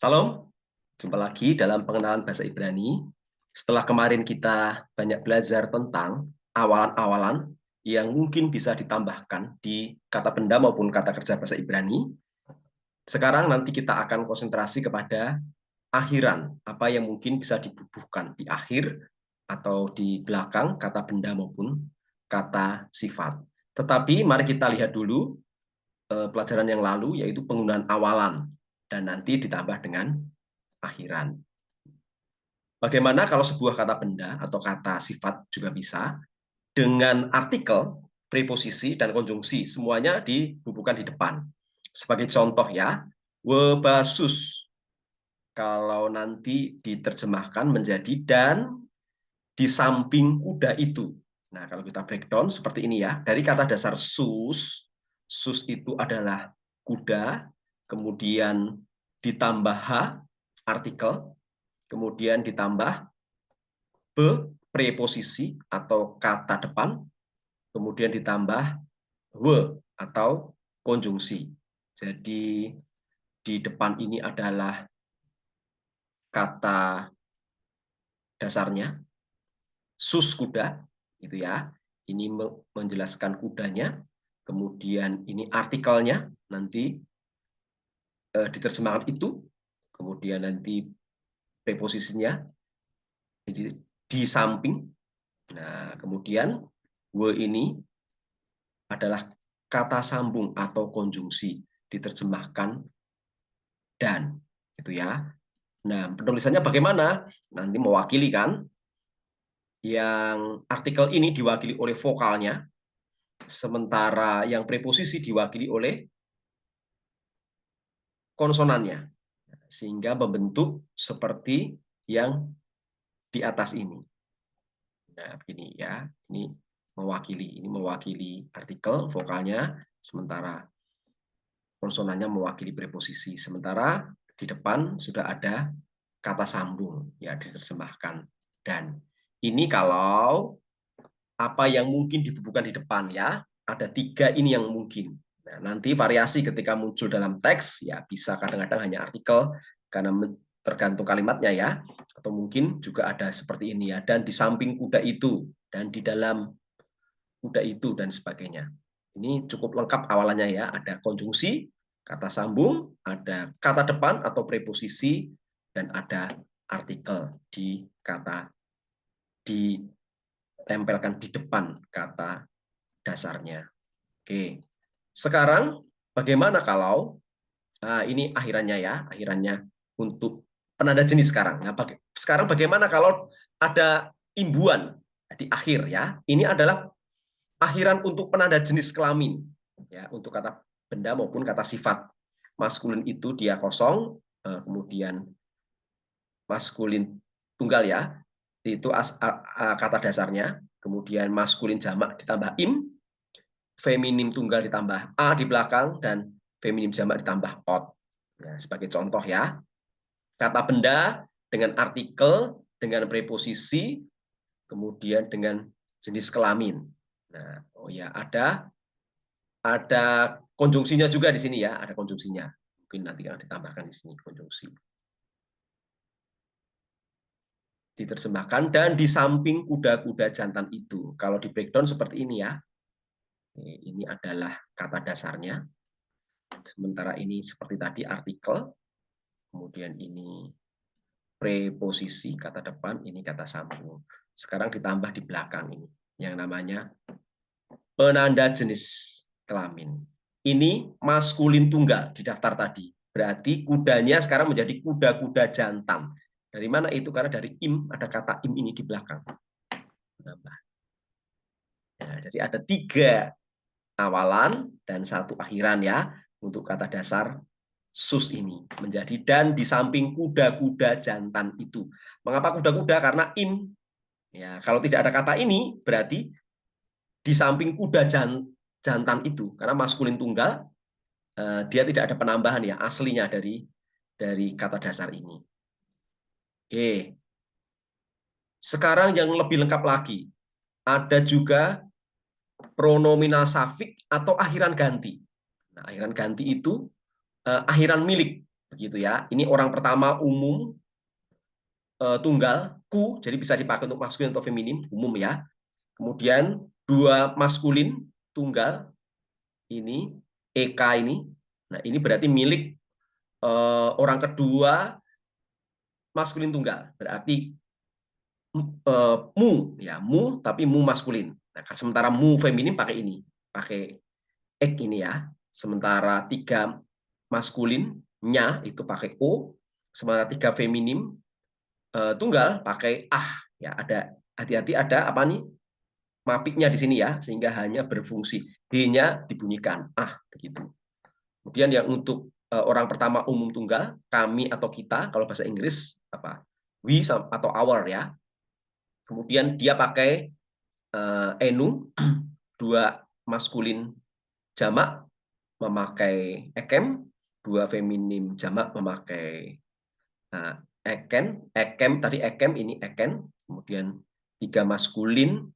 Salam, jumpa lagi dalam pengenalan bahasa Ibrani. Setelah kemarin kita banyak belajar tentang awalan-awalan yang mungkin bisa ditambahkan di kata benda maupun kata kerja bahasa Ibrani, sekarang nanti kita akan konsentrasi kepada akhiran, apa yang mungkin bisa dibubuhkan di akhir atau di belakang kata benda maupun kata sifat. Tetapi mari kita lihat dulu pelajaran yang lalu, yaitu penggunaan awalan, dan nanti ditambah dengan akhiran. Bagaimana kalau sebuah kata benda atau kata sifat juga bisa dengan artikel, preposisi, dan konjungsi, semuanya dibubuhkan di depan. Sebagai contoh ya, webasus. Kalau nanti diterjemahkan menjadi dan di samping kuda itu. Nah, kalau kita breakdown seperti ini ya, dari kata dasar sus, sus itu adalah kuda, kemudian ditambah h, artikel, kemudian ditambah be, preposisi atau kata depan, kemudian ditambah we atau konjungsi. Jadi di depan ini adalah kata dasarnya, sus kuda, gitu ya. Ini menjelaskan kudanya, kemudian ini artikelnya, nanti diterjemahkan itu, kemudian nanti preposisinya, jadi di samping. Nah, kemudian we ini adalah kata sambung atau konjungsi, diterjemahkan dan, gitu ya. Nah, penulisannya bagaimana? Nanti mewakili kan, yang artikel ini diwakili oleh vokalnya, sementara yang preposisi diwakili oleh konsonannya, sehingga membentuk seperti yang di atas ini. Nah, begini ya, ini mewakili artikel vokalnya, sementara konsonannya mewakili preposisi. Sementara di depan sudah ada kata sambung, ya diterjemahkan dan. Ini kalau apa yang mungkin dibubuhkan di depan ya, ada 3 ini yang mungkin. Nah, nanti variasi ketika muncul dalam teks ya bisa kadang-kadang hanya artikel karena tergantung kalimatnya ya, atau mungkin juga ada seperti ini ya, dan di samping kuda itu, dan di dalam kuda itu, dan sebagainya. Ini cukup lengkap awalannya ya, ada konjungsi, kata sambung, ada kata depan atau preposisi, dan ada artikel di kata ditempelkan di depan kata dasarnya. Oke, sekarang bagaimana kalau ini akhirannya ya, akhirannya untuk penanda jenis sekarang. Nah, sekarang bagaimana kalau ada imbuan di akhir ya? Ini adalah akhiran untuk penanda jenis kelamin ya, untuk kata benda maupun kata sifat. Maskulin itu dia kosong, kemudian maskulin tunggal ya, itu kata dasarnya, kemudian maskulin jamak ditambah im, feminim tunggal ditambah a di belakang, dan feminim jamak ditambah ot. Nah, sebagai contoh ya, kata benda dengan artikel, dengan preposisi, kemudian dengan jenis kelamin. Nah, oh ya, ada konjungsinya juga di sini ya, ada konjungsinya. Mungkin nanti akan ditambahkan di sini konjungsi. Diterjemahkan dan di samping kuda-kuda jantan itu. Kalau di breakdown seperti ini ya. Ini adalah kata dasarnya. Sementara ini seperti tadi artikel. Kemudian ini preposisi kata depan, ini kata sambung. Sekarang ditambah di belakang ini yang namanya penanda jenis kelamin. Ini maskulin tunggal di daftar tadi. Berarti kudanya sekarang menjadi kuda-kuda jantan. Dari mana itu? Karena dari im, ada kata im ini di belakang. Nah, jadi ada 3 awalan dan 1 akhiran ya untuk kata dasar sus ini. Menjadi dan di samping kuda-kuda jantan itu. Mengapa kuda-kuda? Karena im. Ya, kalau tidak ada kata ini berarti di samping kuda jantan itu, karena maskulin tunggal, dia tidak ada penambahan ya aslinya dari kata dasar ini. Oke. Sekarang yang lebih lengkap lagi, ada juga pronominal safik atau akhiran ganti. Nah, akhiran ganti itu akhiran milik. Begitu ya. Ini orang pertama umum tunggal ku, jadi bisa dipakai untuk maskulin atau feminim umum ya. Kemudian dua maskulin tunggal ini EK ini. Nah, ini berarti milik orang kedua maskulin tunggal. Berarti mu ya, mu tapi mu maskulin. Nah, sementara mu feminim pakai ini, pakai ek ini ya. Sementara tiga maskulinnya itu pakai o, sementara tiga feminim tunggal pakai ah ya. Ada hati-hati ada apa nih? Mapiknya di sini ya, sehingga hanya berfungsi d-nya dibunyikan ah begitu. Kemudian yang untuk orang pertama umum tunggal, kami atau kita, kalau bahasa Inggris apa? We atau our ya. Kemudian dia pakai enu, dua maskulin jamak memakai ekem, dua feminim jamak memakai eken, ekem tadi ekem ini eken, kemudian tiga maskulin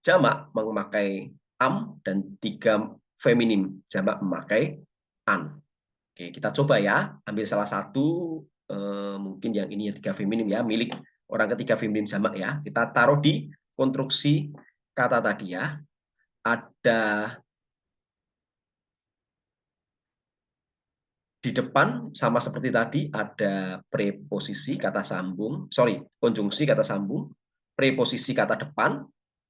jamak memakai am dan tiga feminim jamak memakai an. Oke, kita coba ya, ambil salah satu mungkin yang ini ya tiga feminim ya, milik orang ketiga feminim jamak ya. Kita taruh di konstruksi kata tadi ya. Ada di depan sama seperti tadi ada preposisi kata sambung, konjungsi kata sambung, preposisi kata depan,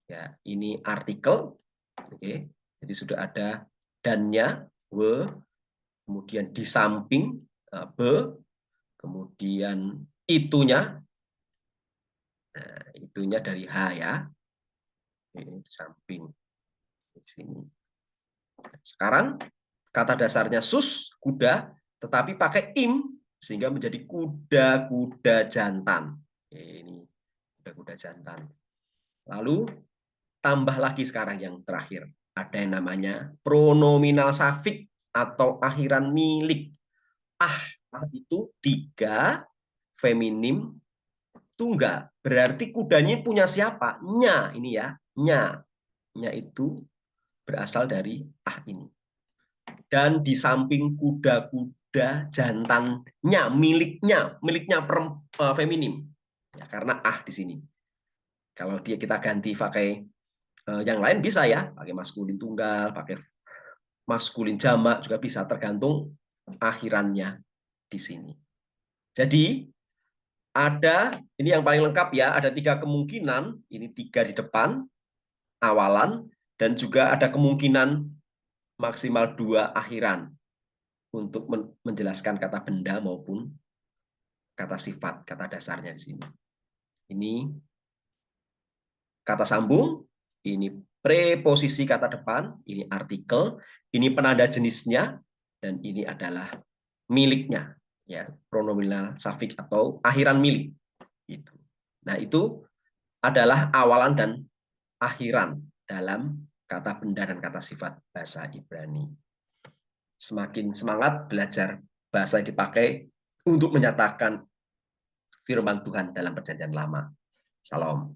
ya ini artikel, oke, jadi sudah ada dannya, we, kemudian di samping be, kemudian itunya, nah, itunya dari h ya, ini di samping di sini. Sekarang kata dasarnya sus, kuda, tetapi pakai im, sehingga menjadi kuda-kuda jantan. Ini kuda-kuda jantan. Lalu tambah lagi sekarang yang terakhir. Ada yang namanya pronominal safik atau akhiran milik. Ah itu tiga, feminim, tunggal. Berarti kudanya punya siapa? Nya ini ya. Nya. Nya itu berasal dari ah ini. Dan di samping kuda-kuda jantannya, miliknya feminim. Ya, karena ah di sini. Kalau kita ganti pakai yang lain bisa ya, pakai maskulin tunggal, pakai maskulin jamak juga bisa, tergantung akhirannya di sini. Jadi ada ini yang paling lengkap ya, ada tiga kemungkinan, ini tiga di depan awalan, dan juga ada kemungkinan maksimal dua akhiran untuk menjelaskan kata benda maupun kata sifat, kata dasarnya di sini. Ini kata sambung, ini preposisi kata depan, ini artikel, ini penanda jenisnya, dan ini adalah miliknya, ya pronominal safik atau akhiran milik. Itu. Nah itu adalah awalan dan akhiran dalam kata benda dan kata sifat bahasa Ibrani. Semakin semangat belajar bahasa yang dipakai untuk menyatakan firman Tuhan dalam Perjanjian Lama. Salam.